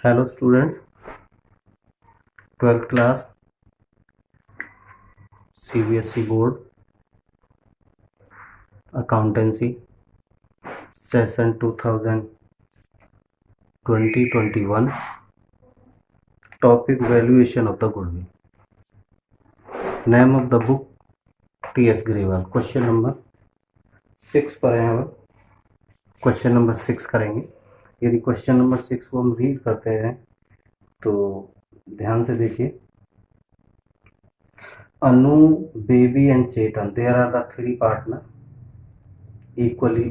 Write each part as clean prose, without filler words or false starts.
Hello students, 12th class CBSE board accountancy session 2020-21 topic valuation of the goodwill. Name of the book T.S. Grewal. Question number 6 पर है हम question number 6 करेंगे। यदि question number 6 को हम read करते हैं तो ध्यान से देखिए। Anu, Baby and Chetan, there are the three partner equally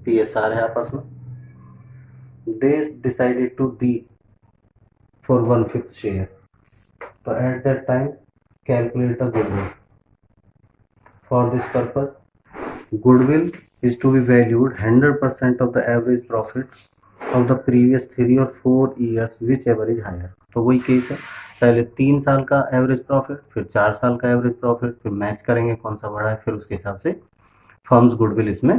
PSR है आपस में। They decided to deal for 1/5 share. So at that time, calculate the goodwill. For this purpose, goodwill is to be valued 100% of the average profit of the previous 3 or 4 years, whichever is higher. तो वही case है, पहले 3 साल का average profit, फिर 4 साल का average profit, फिर मैच करेंगे कौन सा बड़ा है, फिर उसके हिसाब से फर्म्स गुडविल इसमें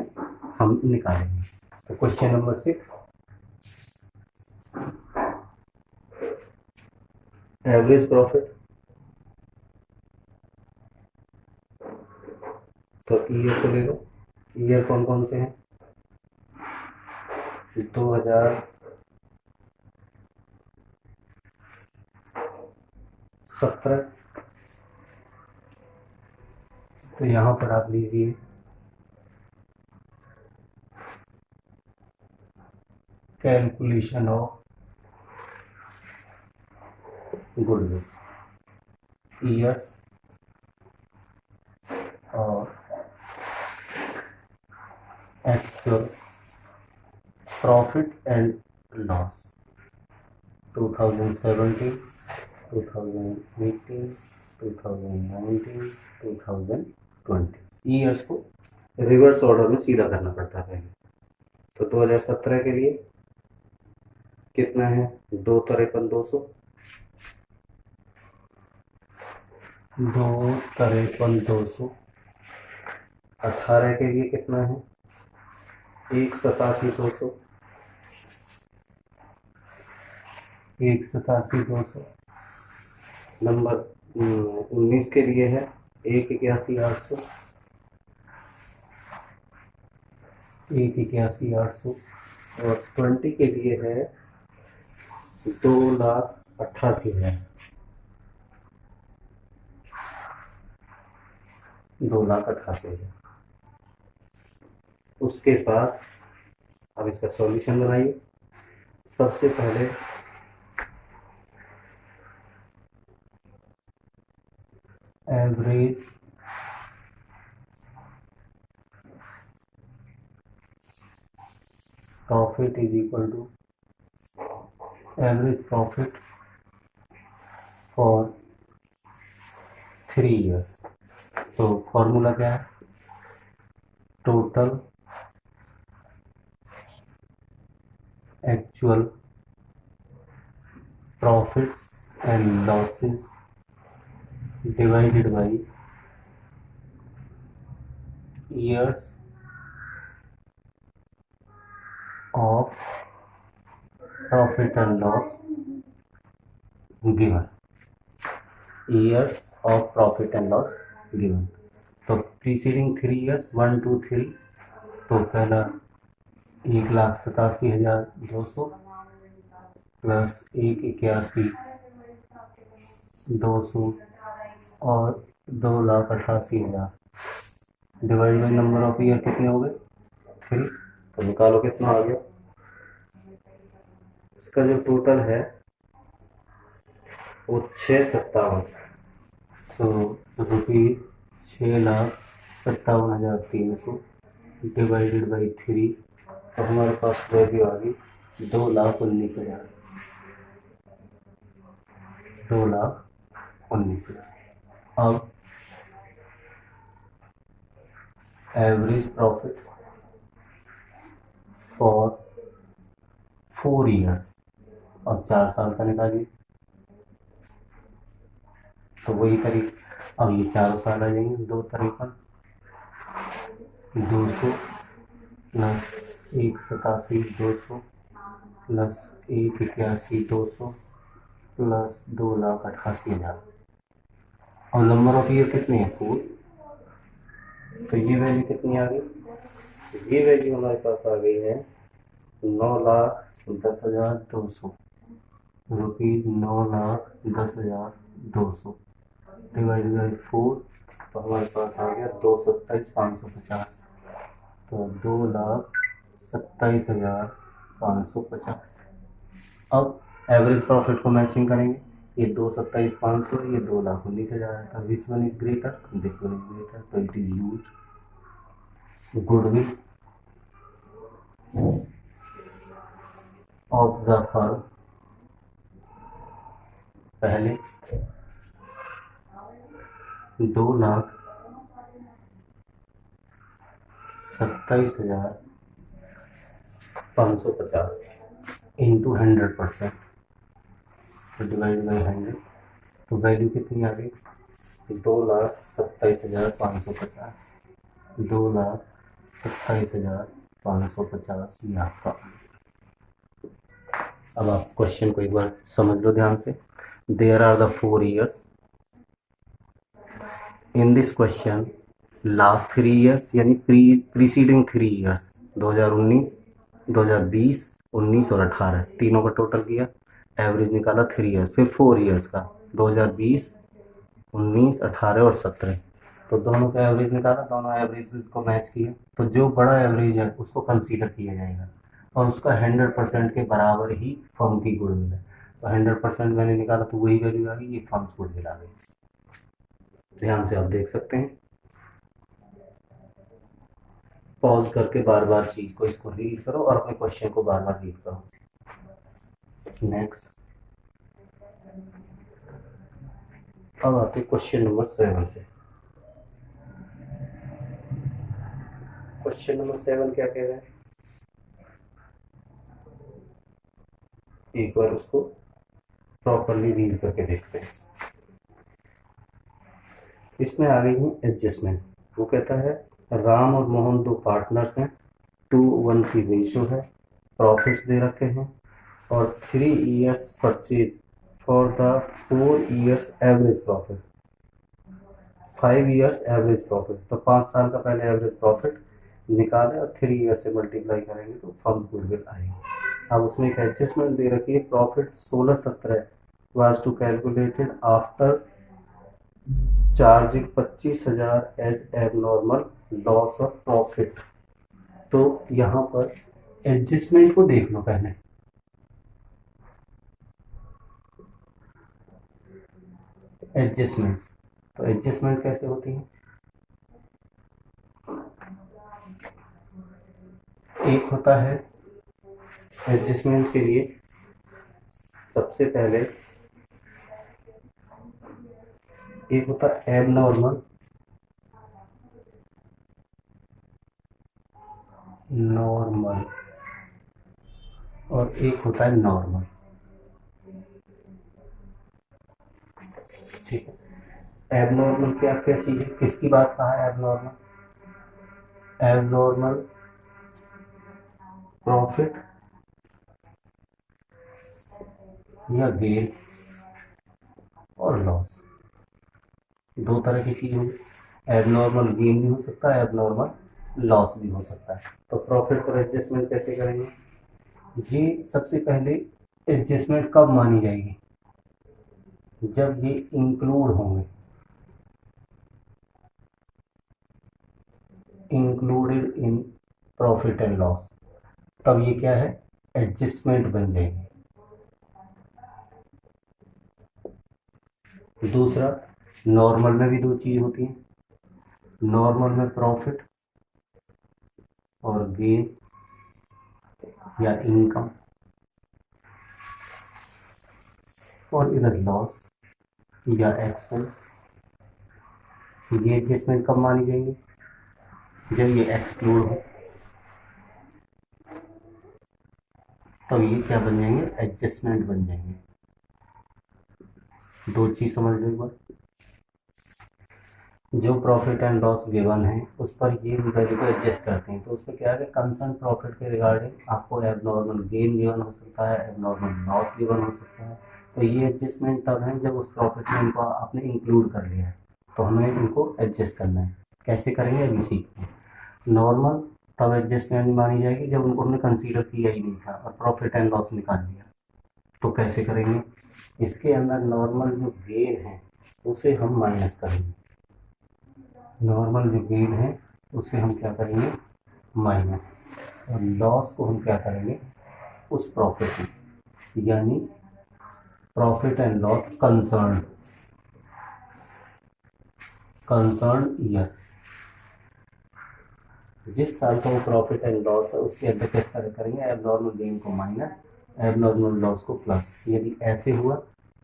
हम निकालेंगे। तो क्वेश्चन नंबर 6, एवरेज प्रॉफिट। तो ईयर को ले लो। ईयर कौन कौन से हैं? 2017। तो यहाँ पर आप लीजिए कैलकुलेशन ऑफ गुडविल, ईयर्स और actual profit and loss 2017, 2018, 2019, 2020। Years को रिवर्स ऑर्डर में सीधा करना पड़ता है। तो 2017 के लिए कितना है? 253,200, 253,200। 18 के लिए कितना है? 187,200, 187,200। नंबर 19 के लिए है 181,800, 181,800। और 20 के लिए है 2,88,000, 2,88,000। उसके बाद अब इसका सॉल्यूशन बनाइए। सबसे पहले average profit is equal to average profit for 3 years. तो फॉर्मूला क्या है? Total actual profits and losses divided by years of profit and loss given, years of profit and loss given. तो प्रीसीडिंग 3 ईयर्स 1, 2, 3। तो पहला 1,87,200 plus 181,200 और 2,88,000 divide by number of year कितने हो गए? 3। तो निकालो कितना आ गया। इसका जो टोटल है वो 657। तो ₹6,57,300 डिवाइडेड बाई 3। तो हमारे पास वैल्यू आ गई 2,19,000, 2,19,000। अब एवरेज प्रॉफिट फॉर 4 ईयर्स, अब 4 साल का निकालिए। तो वही तरीका, अब ये 4 साल आ जाएंगे। 2,53,200 प्लस 187,200 प्लस 1,81,200 प्लस 2,88,000 और नंबर ऑफ ईयर कितने हैं 4। तो ये वैल्यू कितनी आ गई, ये वैल्यू हमारे पास आ गई है 9,10,200 रुपीज़, 9,10,200 डिवाइड बाई 4, तो हमारे पास आ गया 2,27,550। तो 2,27,550। अब एवरेज प्रॉफिट को मैचिंग करेंगे, ये 2,27,500, ये 2,19,000 है। Which one is greater, this one is greater, तो it is use goodwill of the firm. पहले 2,27,550 इंटू 100%, तो डिवाइड बाई 100, तो वैल्यू कितनी आ गई 2,27,550, 2,27,550 ये आपका। अब आप क्वेश्चन को एक बार समझ लो ध्यान से। There are the 4 years in this question. Last 3 years यानी प्रीसीडिंग 3 years 2019, 2020, 19 और 18 तीनों का टोटल किया, एवरेज निकाला 3 years। फिर 4 years का 2020, 19, 18 और 17, तो दोनों का एवरेज निकाला, दोनों एवरेज को मैच किया, तो जो बड़ा एवरेज है उसको कंसीडर किया जाएगा और उसका 100% के बराबर ही फर्म की गुडविल है। तो 100% मैंने निकाला तो वही वैल्यू आ गई, ये फर्म गुडविल आ गई। ध्यान से आप देख सकते हैं, पॉज करके बार बार चीज को इसको रीड करो और अपने क्वेश्चन को बार बार रीड करो। नेक्स्ट, अब आते क्वेश्चन नंबर 7 पे। क्वेश्चन नंबर 7 क्या कह रहा है, एक बार उसको प्रॉपरली रीड करके देखते हैं। इसमें आ गई है एडजस्टमेंट। वो कहता है राम और मोहन 2 पार्टनर्स हैं, 2:1 की रेशो है, प्रॉफिट्स दे रखे हैं और 3 years purchase for the 4 years average profit, 5 years average profit. तो 5 साल का पहले एवरेज प्रॉफिट निकालें और 3 years से मल्टीप्लाई करेंगे तो फर्म गुडविल आएगी। अब उसमें एक एडजस्टमेंट दे रखी है, profit 16-17 was to calculated after charging 25,000 as abnormal loss of profit. तो यहाँ पर एडजस्टमेंट को देख लो पहले। एडजस्टमेंट्स, तो एडजस्टमेंट कैसे होती है, एक होता है एडजस्टमेंट के लिए सबसे पहले एक होता है एबनॉर्मल, नॉर्मल और एक होता है नॉर्मल। ठीक है, एबनॉर्मल क्या क्या चीज है, किसकी बात कहा है एबनॉर्मल, एबनॉर्मल प्रॉफिट या गेन और लॉस, दो तरह की चीज होगी। एबनॉर्मल गेन भी हो सकता है, एबनॉर्मल लॉस भी हो सकता है। तो प्रॉफिट और एडजस्टमेंट कैसे करेंगे, ये सबसे पहले एडजस्टमेंट कब मानी जाएगी, जब ये इंक्लूड होंगे, included in profit and loss, तब ये क्या है एडजस्टमेंट बन जाएगी। दूसरा, नॉर्मल में भी दो चीज होती हैं, नॉर्मल में प्रॉफिट और गेन या इनकम, और इधर लॉस या एक्सपेंस। ये एडजस्टमेंट कब मानी जाएंगी, जब ये एक्सक्लूड हो, तब ये क्या बन जाएंगे एडजस्टमेंट बन जाएंगे। दो चीज समझ लो एक बार। जो प्रॉफिट एंड लॉस गिवन है उस पर ये वैल्यू को एडजस्ट करते हैं। तो उसमें क्या है, कंसर्न प्रॉफिट के रिगार्डिंग आपको एबनॉर्मल गेन गिवन हो सकता है, एबनॉर्मल लॉस गिवन हो सकता है। तो ये एडजस्टमेंट तब है जब उस प्रॉफिट में इनको आपने इंक्लूड कर लिया है, तो हमें इनको एडजस्ट करना है। कैसे करेंगे अभी सीखते हैं। नॉर्मल तब एडजस्टमेंट मानी जाएगी जब उनको हमने कंसीडर किया ही नहीं था और प्रॉफिट एंड लॉस निकाल लिया। तो कैसे करेंगे, इसके अंदर नॉर्मल जो गेन है उसे हम माइनस करेंगे। नॉर्मल जो गेन है उसे हम क्या करेंगे, माइनस, और लॉस को हम क्या करेंगे, उस प्रॉफिट में, यानी profit and loss concern year, जिस साल का वो प्रॉफिट एंड लॉस है उसके अंदर किस तरह करेंगे, एबनॉर्मल गेन को माइनस, एबनॉर्मल लॉस को प्लस। यदि ऐसे हुआ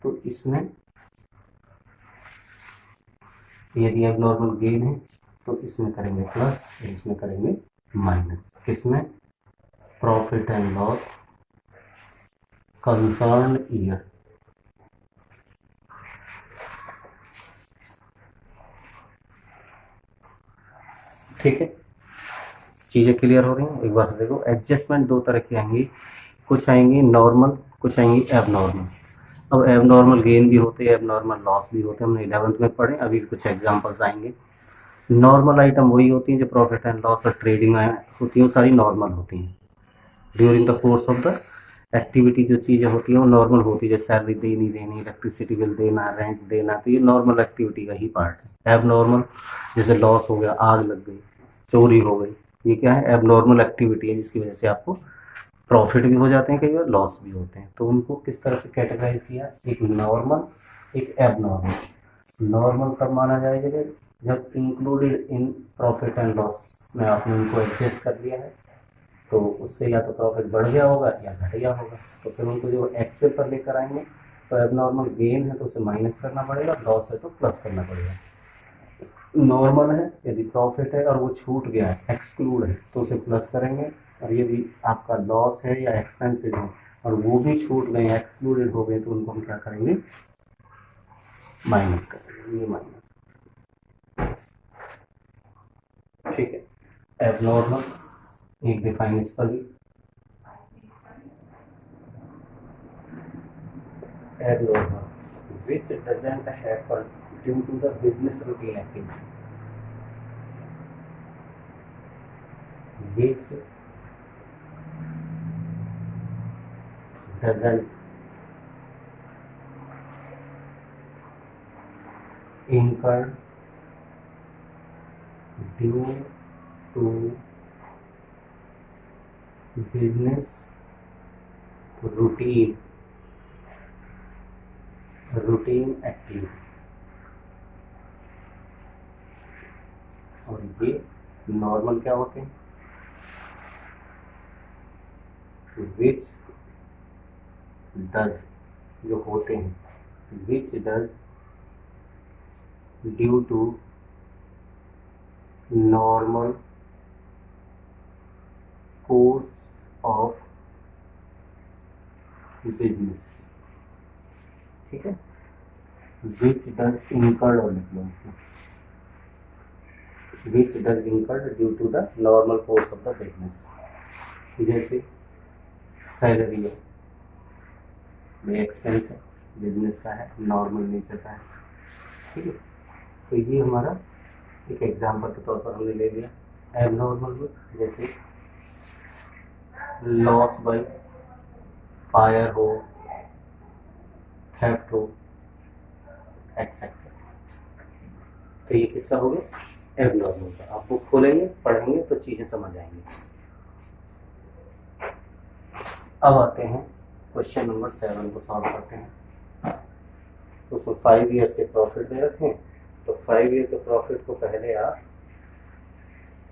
तो इसमें, यदि एबनॉर्मल गेन है तो इसमें करेंगे प्लस, इसमें करेंगे माइनस। किसमें, profit and loss concern year. ठीक है, चीज़ें क्लियर हो रही हैं। एक बार देखो, एडजस्टमेंट दो तरह की आएंगी, कुछ आएंगी नॉर्मल, कुछ आएंगी एबनॉर्मल। अब एबनॉर्मल गेन भी होते हैं, एबनॉर्मल लॉस भी होते हैं, हमने 11th में पढ़े। अभी कुछ एग्जांपल्स आएंगे। नॉर्मल आइटम वही होती हैं जो प्रॉफिट एंड लॉस और ट्रेडिंग होती हैं, वो सारी नॉर्मल होती हैं। During the course of the activity जो चीज़ें होती हैं वो नॉर्मल होती है, जैसे सैलरी देनी देनी, इलेक्ट्रिसिटी बिल देना, रेंट देना, तो ये नॉर्मल एक्टिविटी का ही पार्ट है। एबनॉर्मल जैसे लॉस हो गया, आग लग गई, चोरी हो गई, ये क्या है, एबनॉर्मल एक्टिविटी है जिसकी वजह से आपको प्रॉफिट भी हो जाते हैं, कई बार लॉस भी होते हैं। तो उनको किस तरह से कैटेगराइज किया, एक नॉर्मल, एक एबनॉर्मल। नॉर्मल कब माना जाएगा, जब included in profit and loss में आपने उनको एडजस्ट कर लिया है, तो उससे या तो प्रॉफिट बढ़ गया होगा या घट गया होगा। तो फिर उनको जो एक्चुअल पर लेकर आएंगे, तो एबनॉर्मल गेन है तो उसे माइनस करना पड़ेगा, लॉस है तो प्लस करना पड़ेगा। नॉर्मल है, यदि प्रॉफिट है और वो छूट गया है, एक्सक्लूड है, तो उसे प्लस करेंगे। और यदि आपका लॉस है या एक्सपेंसिव है और वो भी छूट गए, एक्सक्लूडेड हो गए, तो उनको हम क्या करेंगे, माइनस करेंगे, ये माइनस। ठीक है, एबनॉर्मल एक डिफाइन इस पर भी, abnormal which doesn't happen due to the business routine activity, which doesn't incur due to business routine activity। और ये नॉर्मल क्या होते हैं, which does जो होते हैं, which does due to normal course of business। ठीक है, which does incurred और लिख लो, which does incurred due to the normal course of the business। जैसे सैलरी है, ये एक्सपेंस है, बिजनेस का है, नॉर्मल नेचर का है। ठीक है, तो ये हमारा एक एग्जाम्पल के तौर पर हमने ले लिया। एबनॉर्मल में जैसे लॉस बाय फायर हो, थेफ्ट हो, एक्सेट्रा। तो ये किसका हो गया, एबनॉर्मल का। आप बुक खोलेंगे, पढ़ेंगे तो चीज़ें समझ आएंगी। अब आते हैं क्वेश्चन नंबर 7 को सॉल्व करते हैं। उसमें 5 ईयर्स के प्रॉफिट दे रखे हैं, तो 5 ईयर के प्रॉफिट को पहले आप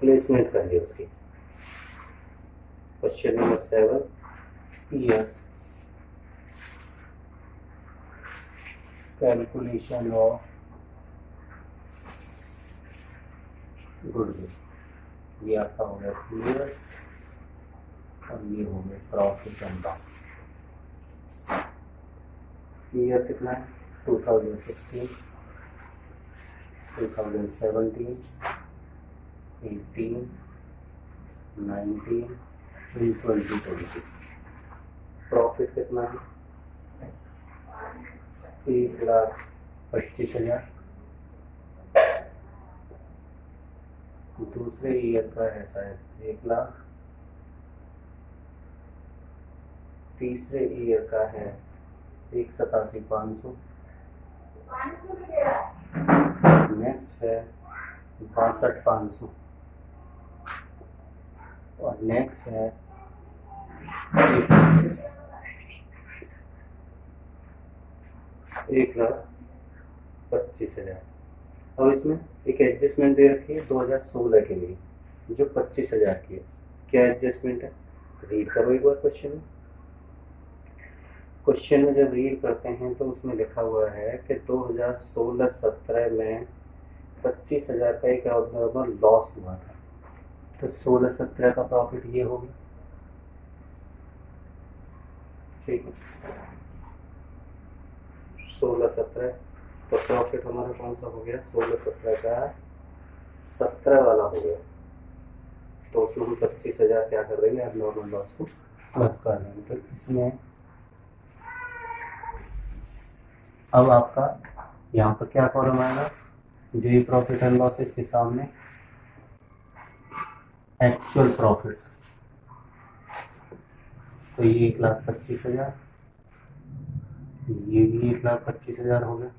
प्लेसमेंट करिए उसकी। Question number 7, years, calculation of goodwill. ये आपका हो गया ईयर्स और ये हो गया प्रॉफिट एंड लॉस। ईयर कितना है, 2016, 2017, 18, 19 and 2020। प्रॉफिट कितना है? 1,25,000। दूसरे ईयर का है शायद 1,00,000। तीसरे ईयर का है 1,87,500। नेक्स्ट है 62,500 और नेक्स्ट है 1,25,000। अब इसमें एक एडजस्टमेंट दे रखी है 2016 के लिए जो 25,000 की है। क्या एडजस्टमेंट है? रीड करो एक बार क्वेश्चन में। क्वेश्चन में जब रीड करते हैं तो उसमें लिखा हुआ है कि 2016-17 में 25,000 का एक अब्नॉर्मल लॉस हुआ था। तो 16-17 का प्रॉफिट ये हो गया। ठीक है, 16-17 तो प्रॉफिट हमारा कौन सा हो गया? 16-17 का 17 वाला हो गया। तो उसमें हम 25,000 क्या कर देंगे? अब नॉर्मल लॉस को प्लस कर देंगे। तो इसमें अब आपका यहाँ पर क्या कॉलम आएगा? जो ये प्रॉफिट एंड लॉस इसके सामने एक्चुअल प्रॉफिट्स। तो ये 1,25,000, ये भी 1,25,000 हो गया।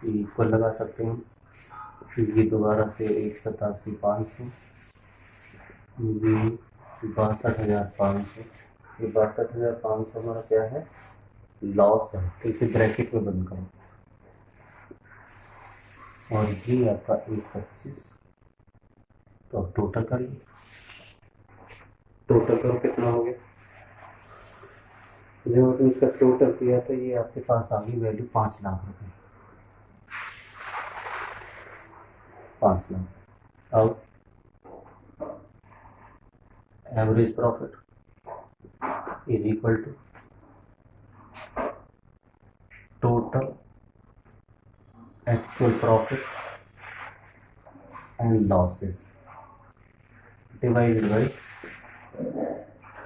ये इक्वल लगा सकते हैं। ये दोबारा से 1,87,500, ये 62,500। ये 62,500 हमारा क्या है? लॉस है। तो इसे ब्रैकेट में बंद करो और ये आपका 1,25। तो अब टोटल करिए। टोटल करो कितना हो गया? जब आपने इसका टोटल किया तो ये आपके पास आ गई वैल्यू 5 लाख रुपए। 5 लाख। अब average profit is equal to total actual profit and losses divided by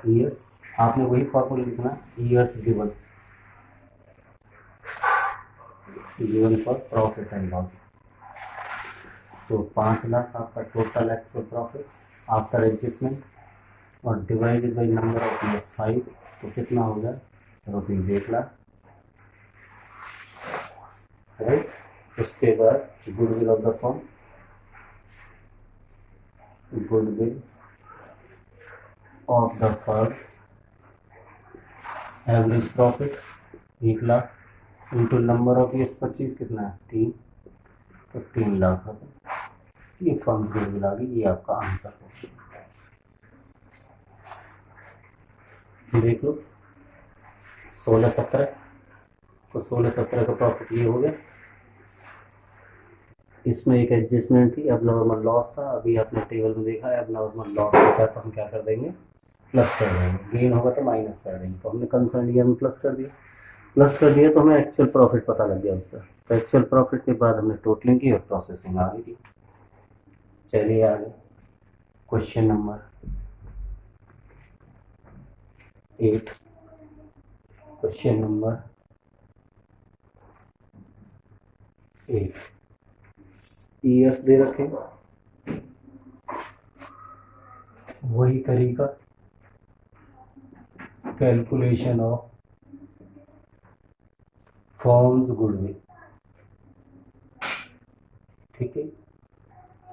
years. आपने वही फॉर्मूला लिखना, years given for profit and loss. तो 5 लाख आपका total actual profit after adjustment और divided by number of years 5। तो कितना होगा? ₹1,00,000, राइट। उसके बाद goodwill of the firm, goodwill of the firm average profit 1,00,000 into number of years 25 कितना है? 3। तो 3 लाख रुपये ये फर्म गुडविल आ गई। ये आपका आंसर हो। देख लो 16-17। तो 16-17 का प्रॉफिट ये हो गया। इसमें एक एडजस्टमेंट थी, अब नॉर्मल लॉस था। अभी आपने टेबल में देखा है अब नॉर्मल लॉस होता है तो हम क्या कर देंगे? प्लस कर देंगे। गेन होगा तो माइनस कर देंगे। तो हमने कंसर्न ईयर में प्लस कर दिया। प्लस कर दिया तो हमें एक्चुअल प्रॉफिट पता लग गया उसका। तो एक्चुअल प्रॉफिट के बाद हमने टोटलिंग की और प्रोसेसिंग आ गई थी। चलिए आगे question number 8। Question number 8 years they रखे, वही तरीका कैलकुलेशन ऑफ फॉर्म्स गुडविल। ठीक है,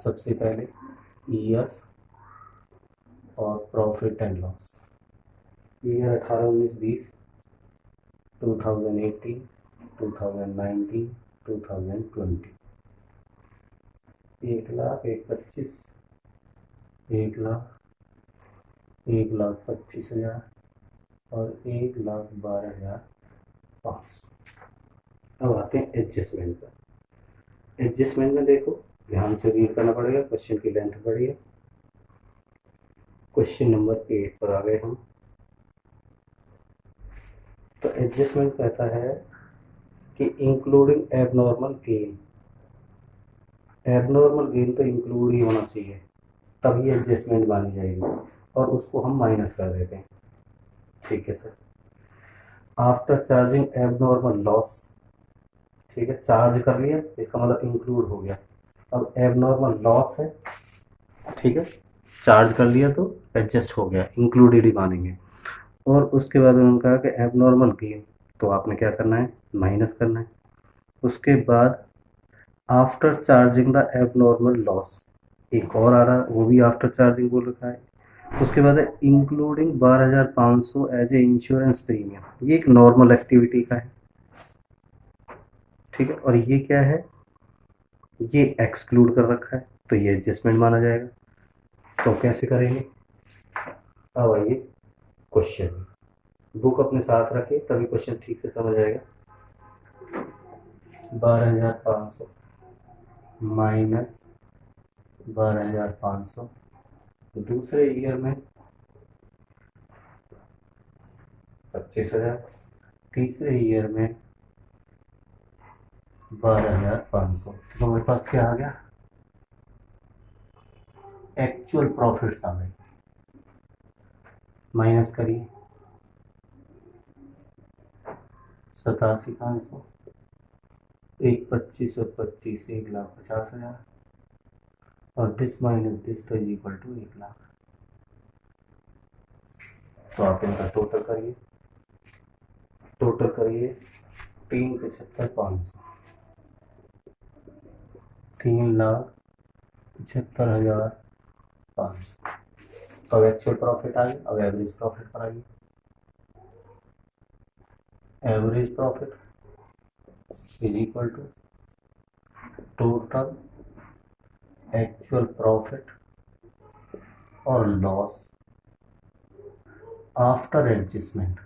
सबसे पहले ईयर्स और प्रॉफिट एंड लॉस। ईयर 18-19-20, 2018, 2019, 2020। 1,00,000, 1,25,000, 1,00,000, 1,25,000 और 1,12,500। अब आते हैं एडजस्टमेंट पर। एडजस्टमेंट में देखो ध्यान से रीड करना पड़ेगा, क्वेश्चन की लेंथ बड़ी है। क्वेश्चन नंबर 8 पर आ गए हम। तो एडजस्टमेंट कहता है कि including abnormal gain abnormal gain तो इंक्लूड ही होना चाहिए, तभी एडजस्टमेंट मानी जाएगी, और उसको हम माइनस कर देते हैं। ठीक है sir. After charging abnormal loss, ठीक है, चार्ज कर लिया इसका मतलब इंक्लूड हो गया। अब एबनॉर्मल लॉस है, ठीक है, चार्ज कर लिया तो एडजस्ट हो गया, इंक्लूडेड ही मानेंगे। और उसके बाद उन्होंने कहा कि एबनॉर्मल गेन, तो आपने क्या करना है, माइनस करना है। उसके बाद after charging the abnormal loss, एक और आ रहा, वो भी आफ्टर चार्जिंग बोल रखा है। उसके बाद है including 12,500 as a insurance premium, ये एक नॉर्मल एक्टिविटी का है, ठीक है, और ये क्या है, ये एक्सक्लूड कर रखा है, तो ये एडजस्टमेंट माना जाएगा। तो कैसे करेंगे, अब आइए क्वेश्चन, बुक अपने साथ रखिए तभी क्वेश्चन ठीक से समझ आएगा। 12,500 माइनस 12,500, दूसरे ईयर में 25,000, तीसरे ईयर में 12,500। तो हमारे पास क्या आ गया, एक्चुअल प्रॉफिट्स आ गए। माइनस करिए 87,500, एक 25 और 25 1,50,000, और दिस माइनस दिस तो इज इक्वल टू 1,00,000। तो आप इनका टोटल करिए, 3,75,500, 3,75,500। तो अब एक्चुअल प्रॉफिट आ गया, अब एवरेज प्रॉफिट पर आइए। Average profit is equal to total actual profit और लॉस आफ्टर एडजस्टमेंट,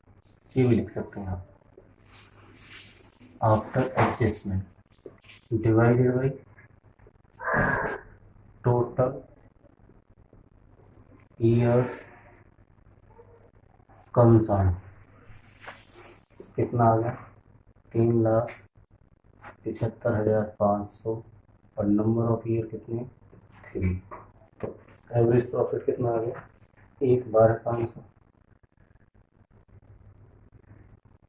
ये भी लिख सकते हैं आप, after adjustment divided by total years concern. कितना आ गया, 3,75,500, और नंबर ऑफ ईयर कितने, 3। तो एवरेज प्रॉफिट कितना आ गया, 1,12,500,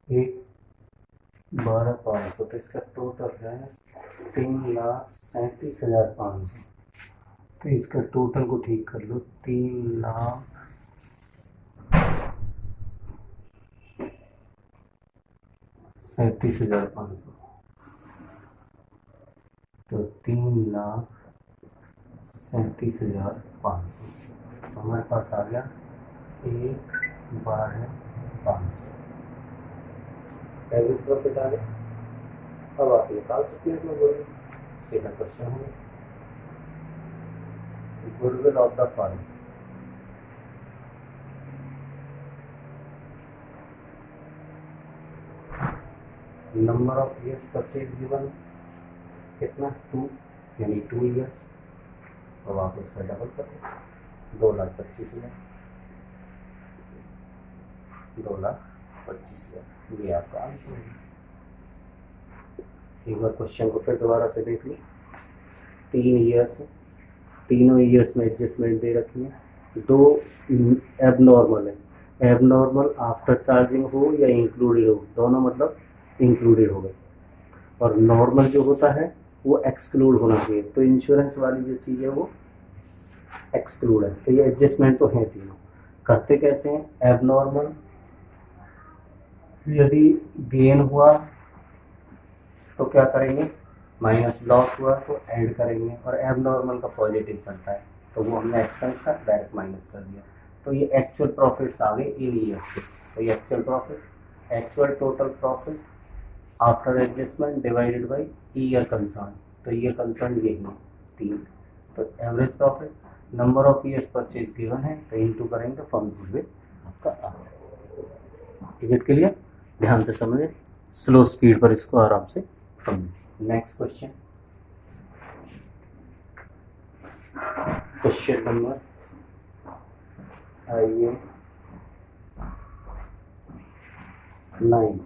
1,12,500, तो इसका टोटल है 3,37,500। तो इसका टोटल को ठीक कर लो, 3,37,500, तो 3,37,500, तो हमारे पास आ गया 1,12,500 एवरेज प्रॉफिट आ गया। अब आप निकाल सकते हैं अपना गुडविल। सीधा क्वेश्चन है, goodwill of the firm, number of years purchase given कितना, 2, यानी 2 ईयर्स। अब आप इसका डबल करें, 2,25,000, 2,25,000, ये आपका आंसर है। एक बार क्वेश्चन को फिर दोबारा से देख ली, 3 ईयर्स है, तीनों ईयर्स में एडजस्टमेंट दे रखी है, 2 एबनॉर्मल है, एबनॉर्मल आफ्टर चार्जिंग हो या इंक्लूडेड हो, दोनों मतलब इंक्लूडेड हो गए, और नॉर्मल जो होता है वो एक्सक्लूड होना चाहिए, तो इंश्योरेंस वाली जो चीज़ है वो एक्सक्लूड है, तो ये एडजस्टमेंट तो है तीनों। करते कैसे हैं, एबनॉर्मल यदि गेन हुआ तो क्या करेंगे, माइनस लॉस हुआ तो ऐड करेंगे, और एबनॉर्मल का पॉजिटिव चलता है तो वो हमने एक्सपेंस का डायरेक्ट माइनस कर दिया। तो ये एक्चुअल प्रॉफिट्स आ गए इन ईयर्स के, तो ये actual profit, actual total profit after adjustment divided by year concern, तो ईयर कंसर्न यही है 3। तो average profit, number of years purchase given है, तो इनटू करेंगे फर्म गुडविल आपका आ गया। इज इट क्लियर, ध्यान से समझे, स्लो स्पीड पर इसको आराम से समझे। नेक्स्ट क्वेश्चन, क्वेश्चन नंबर आइए 9,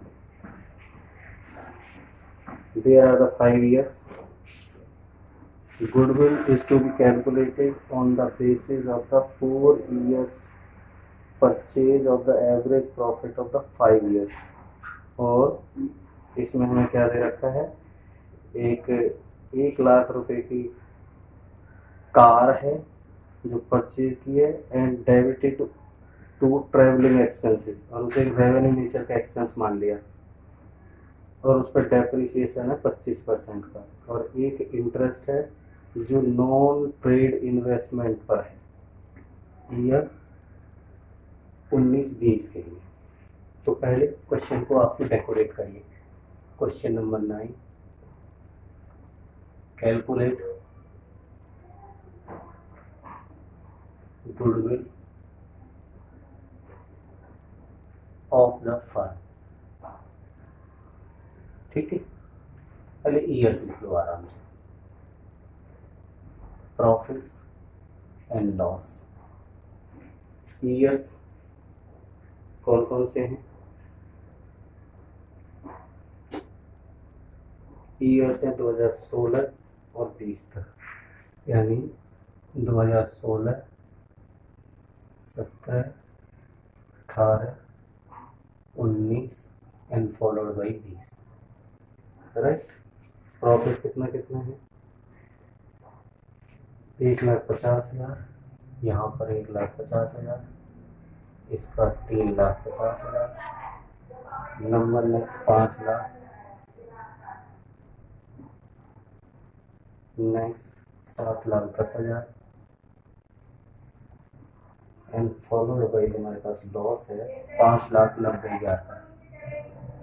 there are the 5 years Goodwill is to be calculated on the basis of the 4 years purchase of the average profit of the 5 years। और इसमें हमें क्या दे रखा है, एक 1,00,000 रुपए की कार है जो परचेज की है and debited to travelling expenses, और उसे एक रेवेन्यू नेचर का एक्सपेंस मान लिया और उस पर डेप्रिसिएशन है 25% का, और एक इंटरेस्ट है जो नॉन ट्रेड इन्वेस्टमेंट पर है ईयर 19-20 के लिए। तो पहले क्वेश्चन को आपको डेकोरेट करिए। Question number 9, calculate goodwill of the firm. ठीक है, पहले ईयर्स लिख लो आराम से। प्रॉफिट्स एंड लॉस, ईयर्स कौन कौन से हैं? ईयर्स हैं 2016 और 20 तक, यानी 2016, 17, 18, 19 and followed by 20। Correct. Profit कितना कितना है? 1,50,000, यहाँ पर 1,50,000, इसका 3,50,000, number next 5 lakh, next 7,10,000 and followed by हमारे पास लॉस है 5,90,000 का,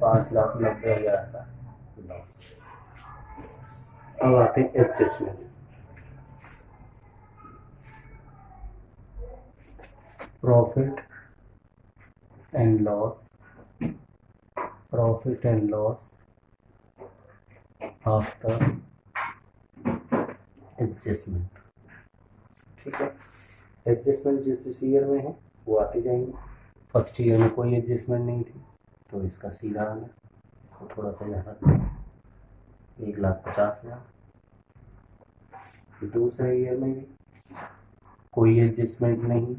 5,90,000 का लॉस। अब आते हैं adjustment. Profit and loss, profit and loss after adjustment. ठीक है, एडजस्टमेंट जिस ईयर में है वो आते जाएंगे। फर्स्ट ईयर में कोई एडजस्टमेंट नहीं थी तो इसका सीधा आना, इसको थोड़ा सा यहाँ 1,50,000। दूसरे ईयर में भी कोई एडजस्टमेंट नहीं,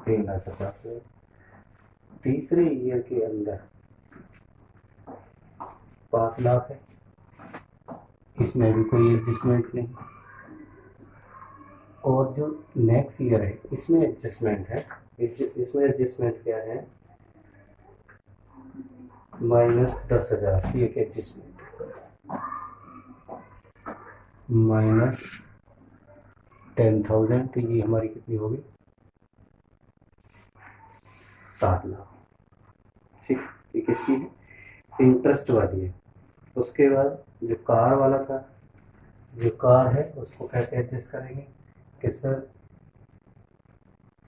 3,50,000। तीसरे ईयर के अंदर 5 लाख है, इसमें भी कोई एडजस्टमेंट नहीं। और जो नेक्स्ट ईयर है इसमें एडजस्टमेंट है, इसमें एडजस्टमेंट क्या है? -10,000 एक एडजस्टमेंट, -10,000, तो ये हमारी कितनी होगी? 7 लाख। ठीक, ये किसकी है? इंटरेस्ट वाली है। उसके बाद जो कार वाला था, जो कार है उसको कैसे एडजस्ट करेंगे कि सर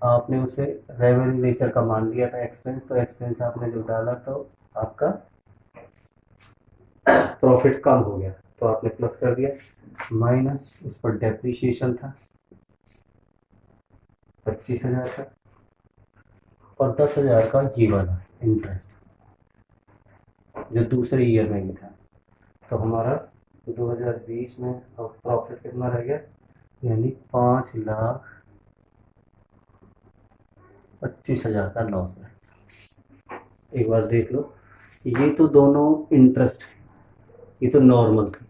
आपने उसे रेवेन्यू नेचर का मान लिया था एक्सपेंस, तो एक्सपेंस आपने जो डाला तो आपका प्रॉफिट कम हो गया तो आपने प्लस कर दिया, माइनस उस पर डेप्रिसिएशन था 25,000 का, और 10,000 का ये वाला इंटरेस्ट जो दूसरे ईयर में ही था। तो हमारा 2020 में प्रॉफिट कितना रह गया? यानी 5,25,000 का लॉस है। एक बार देख लो, ये तो दोनों इंटरेस्ट, ये तो नॉर्मल थे,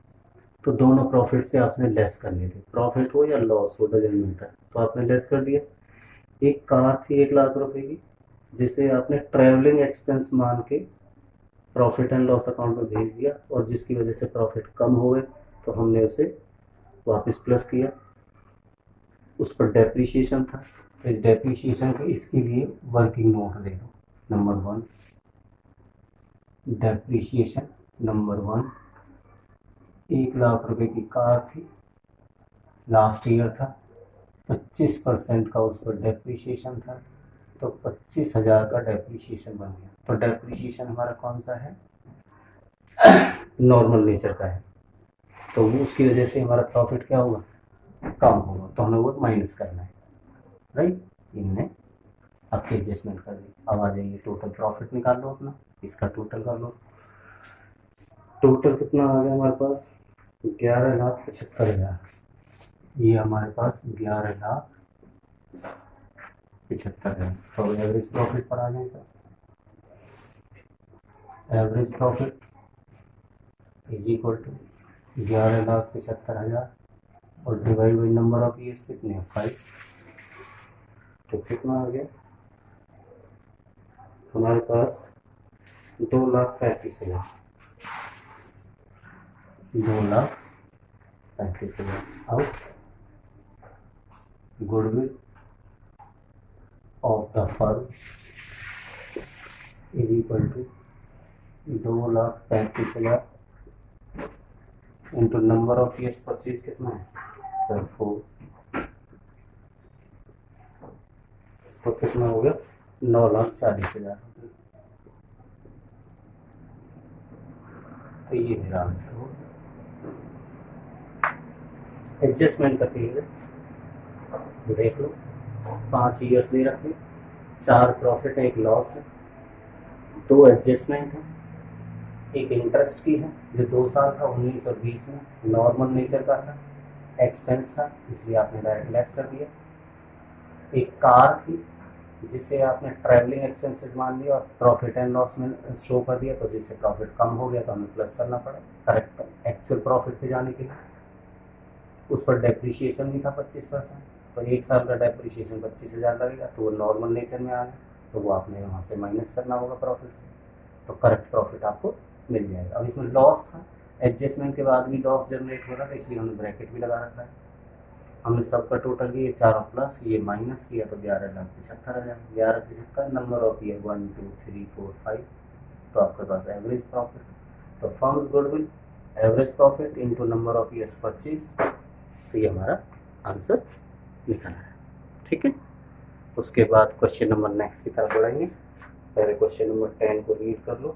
तो दोनों प्रॉफिट से आपने लेस करने थे, प्रॉफिट हो या लॉस हो डजन मिलता है, तो आपने लेस कर दिया। एक कार थी 1,00,000 रुपए की, जिसे आपने ट्रैवलिंग एक्सपेंस मान के प्रॉफिट एंड लॉस अकाउंट में भेज दिया, और जिसकी वजह से प्रॉफिट कम हो गए तो हमने उसे वापस प्लस किया। उस पर डेप्रिसिएशन था, तो इस डेप्रिसिएशन के इसके लिए वर्किंग नोट दे दो। नंबर 1 डेप्रिसिएशन, नंबर 1 1,00,000 रुपए की कार थी, लास्ट ईयर था, 25% का उस पर डेप्रिसिएशन था, तो 25,000 का डेप्रिसिएशन बन गया। तो डेप्रिसिएशन हमारा कौन सा है? नॉर्मल नेचर का है, तो वो उसकी वजह से हमारा प्रॉफिट क्या होगा? कम होगा, तो हमें वो माइनस करना है, राइट। इनने आपकी एडजस्टमेंट कर दी। अब आ जाइए टोटल प्रॉफिट निकाल लो अपना, इसका टोटल कर लो। टोटल कितना आ गया हमारे पास? 11,75,000, ये हमारे पास 11,75,000। तो एवरेज प्रॉफिट पर आ जाए sir. Average profit is equal to 11,75,000 और divide by number of years कितने हैं 5। तो कितना आ गया हमारे पास 2,35,000। 2,35,000 अब goodwill of the firm is equal to 2,35,000 into number of years purchase कितना है सर 4। तो कितना हो गया 9,40,000। तो ये मेरा आंसर हो गया। एडजस्टमेंट का पीरियड देख लो, 5 ईयर्स दे रखे, 4 प्रॉफिट है, 1 लॉस है, 2 एडजस्टमेंट है, एक इंटरेस्ट की है जो 2 साल था 19 और 20 में, नॉर्मल नेचर का था, एक्सपेंस था इसलिए आपने डायरेक्ट लेस कर दिया, एक कार थी जिसे आपने ट्रैवलिंग एक्सपेंसेस मान लिया और प्रॉफिट एंड लॉस में शो कर दिया, तो जिससे प्रॉफिट कम हो गया तो हमें प्लस करना पड़ा करेक्ट एक्चुअल प्रॉफिट पे जाने के लिए। उस पर डेप्रिसिएशन भी था 25%, तो 1 साल का डेप्रिसिएशन 25,000 लगेगा, तो वो नॉर्मल नेचर में आ गया, तो वो आपने वहाँ से माइनस करना होगा प्रॉफिट से, तो करेक्ट प्रॉफिट आपको मिल जाएगा। अब इसमें लॉस था, एडजस्टमेंट के बाद भी लॉस जनरेट हो रहा था, इसलिए हमने ब्रैकेट भी लगा रखा है। हमने सबका टोटल किया, चारों प्लस ये माइनस किया, तो 11,75,000। 11,75 नंबर ऑफ ईयर 1 2 3 4 5, तो आपके पास एवरेज प्रॉफिट। तो firms goodwill average profit into number of years purchase, तो ये हमारा आंसर निकल है। ठीक है, उसके बाद क्वेश्चन नंबर नेक्स्ट की तरफ बढ़ेंगे। पहले क्वेश्चन नंबर 10 को रीड कर लो,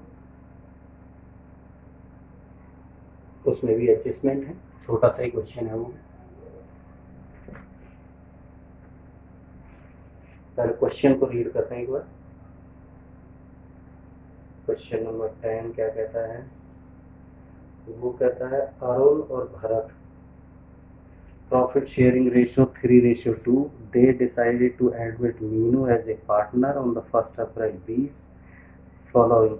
उसमें भी एडजस्टमेंट है, छोटा सा ही क्वेश्चन है वो। पहले क्वेश्चन को रीड करते हैं एक बार। क्वेश्चन नंबर 10 क्या कहता है, वो कहता है अरुण और Bharat profit sharing ratio 3:2, they decided to admit Meenu as a partner on the 1st April 20 following.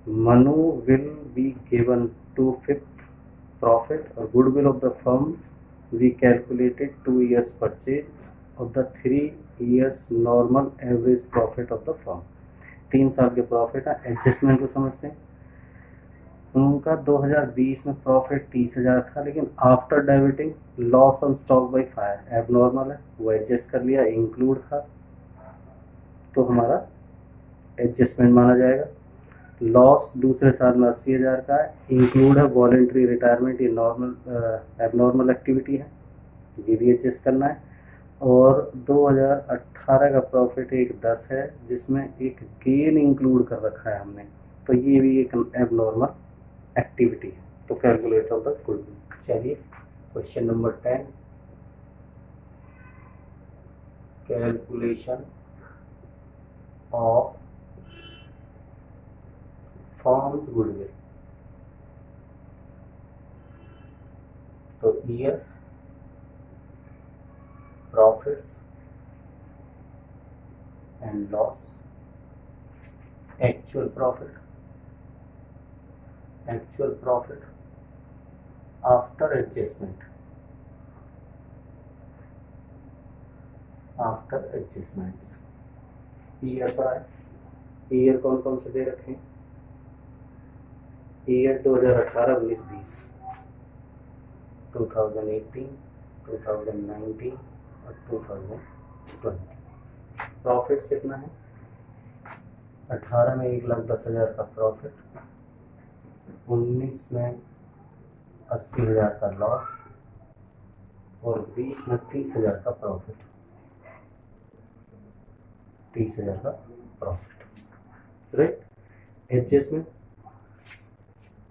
Manu will be given 2/5 profit or goodwill of the firm. We calculated 2 years purchase of the 3 years normal average profit of the firm. 3 साल के profit है। Adjustment को समझते हैं। उनका 2020 में profit 30,000 था, लेकिन after debiting loss on stock by fire abnormal है, वो एडजस्ट कर लिया, इंक्लूड था, तो हमारा एडजस्टमेंट माना जाएगा। लॉस दूसरे साल में 80,000 का है, इंक्लूड है वॉलेंट्री रिटायरमेंट, ये नॉर्मल एबनॉर्मल एक्टिविटी है, ये भी एडजस्ट करना है। और 2018 का प्रॉफिट एक 10 है, जिसमें एक गेन इंक्लूड कर रखा है हमने, तो ये भी एक एबनॉर्मल एक्टिविटी है, तो कैलकुलेट ऑफ द गुडविल। चलिए question number 10, calculation of firm's goodwill. तो years, profits and loss, actual profit after adjustment, after adjustments. Year पर आए, ईयर कौन कौन से दे रखे हैं, ईयर 2018 19 20, 2018 2019 और 2020। प्रॉफिट्स कितना है, 18 में 1,10,000 का प्रॉफिट, 19 में 80,000 का लॉस और 20 में 30,000 का प्रॉफिट, 30,000 का प्रॉफिट। राइट, एडजस्टमेंट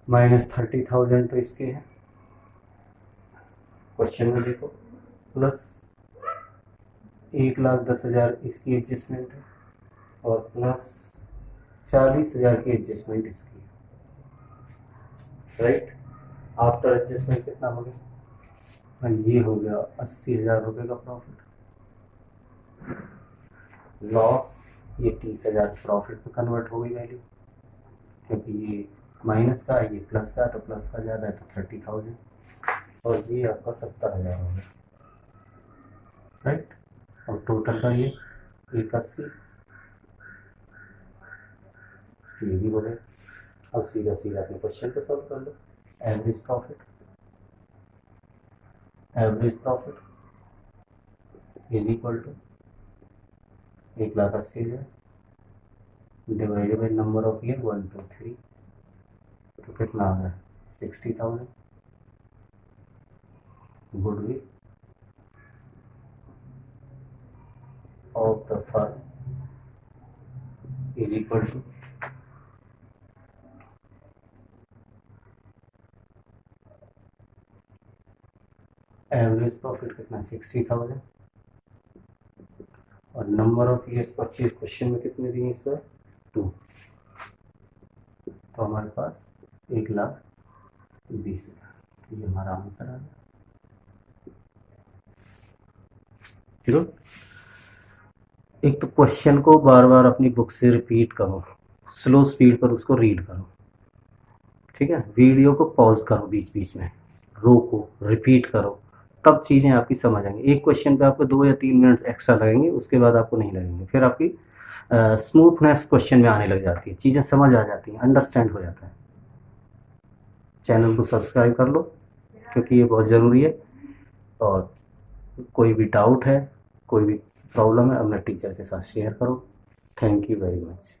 -30,000 तो इसके हैं क्वेश्चन में देखो, प्लस 1,10,000 इसकी एडजस्टमेंट है और प्लस 40,000 की एडजस्टमेंट इसकी है। राइट, आफ्टर एडजस्टमेंट कितना हो गया, और ये हो गया 80,000 रुपये का प्रॉफिट। लॉस ये 30,000 प्रॉफिट में कन्वर्ट हो गई वैल्यू, क्योंकि ये माइनस का है, ये प्लस का है, तो प्लस का ज़्यादा है तो 30,000, और ये आपका 70,000 हो गया, राइट। और टोटल का ये 81, ये भी हो गया। अब सीधा सीधा अपने क्वेश्चन को सॉल्व कर लो। Average profit is equal to 1,80,000 divided by number of year 1 2 3, तो कितना आ गया 60,000। Goodwill of the firm is equal to average profit कितना 60,000, और number of years purchase question में कितने दिए इस बार 2, तो हमारे पास 1,20,000, तो ये हमारा आंसर आ गया। ठीक, एक तो क्वेश्चन को बार बार अपनी बुक से रिपीट करो, स्लो स्पीड पर उसको रीड करो, ठीक है। वीडियो को पॉज करो, बीच बीच में रोको, रिपीट करो, तब चीज़ें आपकी समझ आएंगी। एक क्वेश्चन पे आपको 2 या 3 मिनट एक्स्ट्रा लगेंगे, उसके बाद आपको नहीं लगेंगे, फिर आपकी स्मूथनेस क्वेश्चन में आने लग जाती है, चीज़ें समझ आ जाती हैं, अंडरस्टैंड हो जाता है। चैनल को सब्सक्राइब कर लो, क्योंकि ये बहुत ज़रूरी है। और कोई भी डाउट है, कोई भी प्रॉब्लम है, अपने टीचर के साथ शेयर करो। Thank you very much.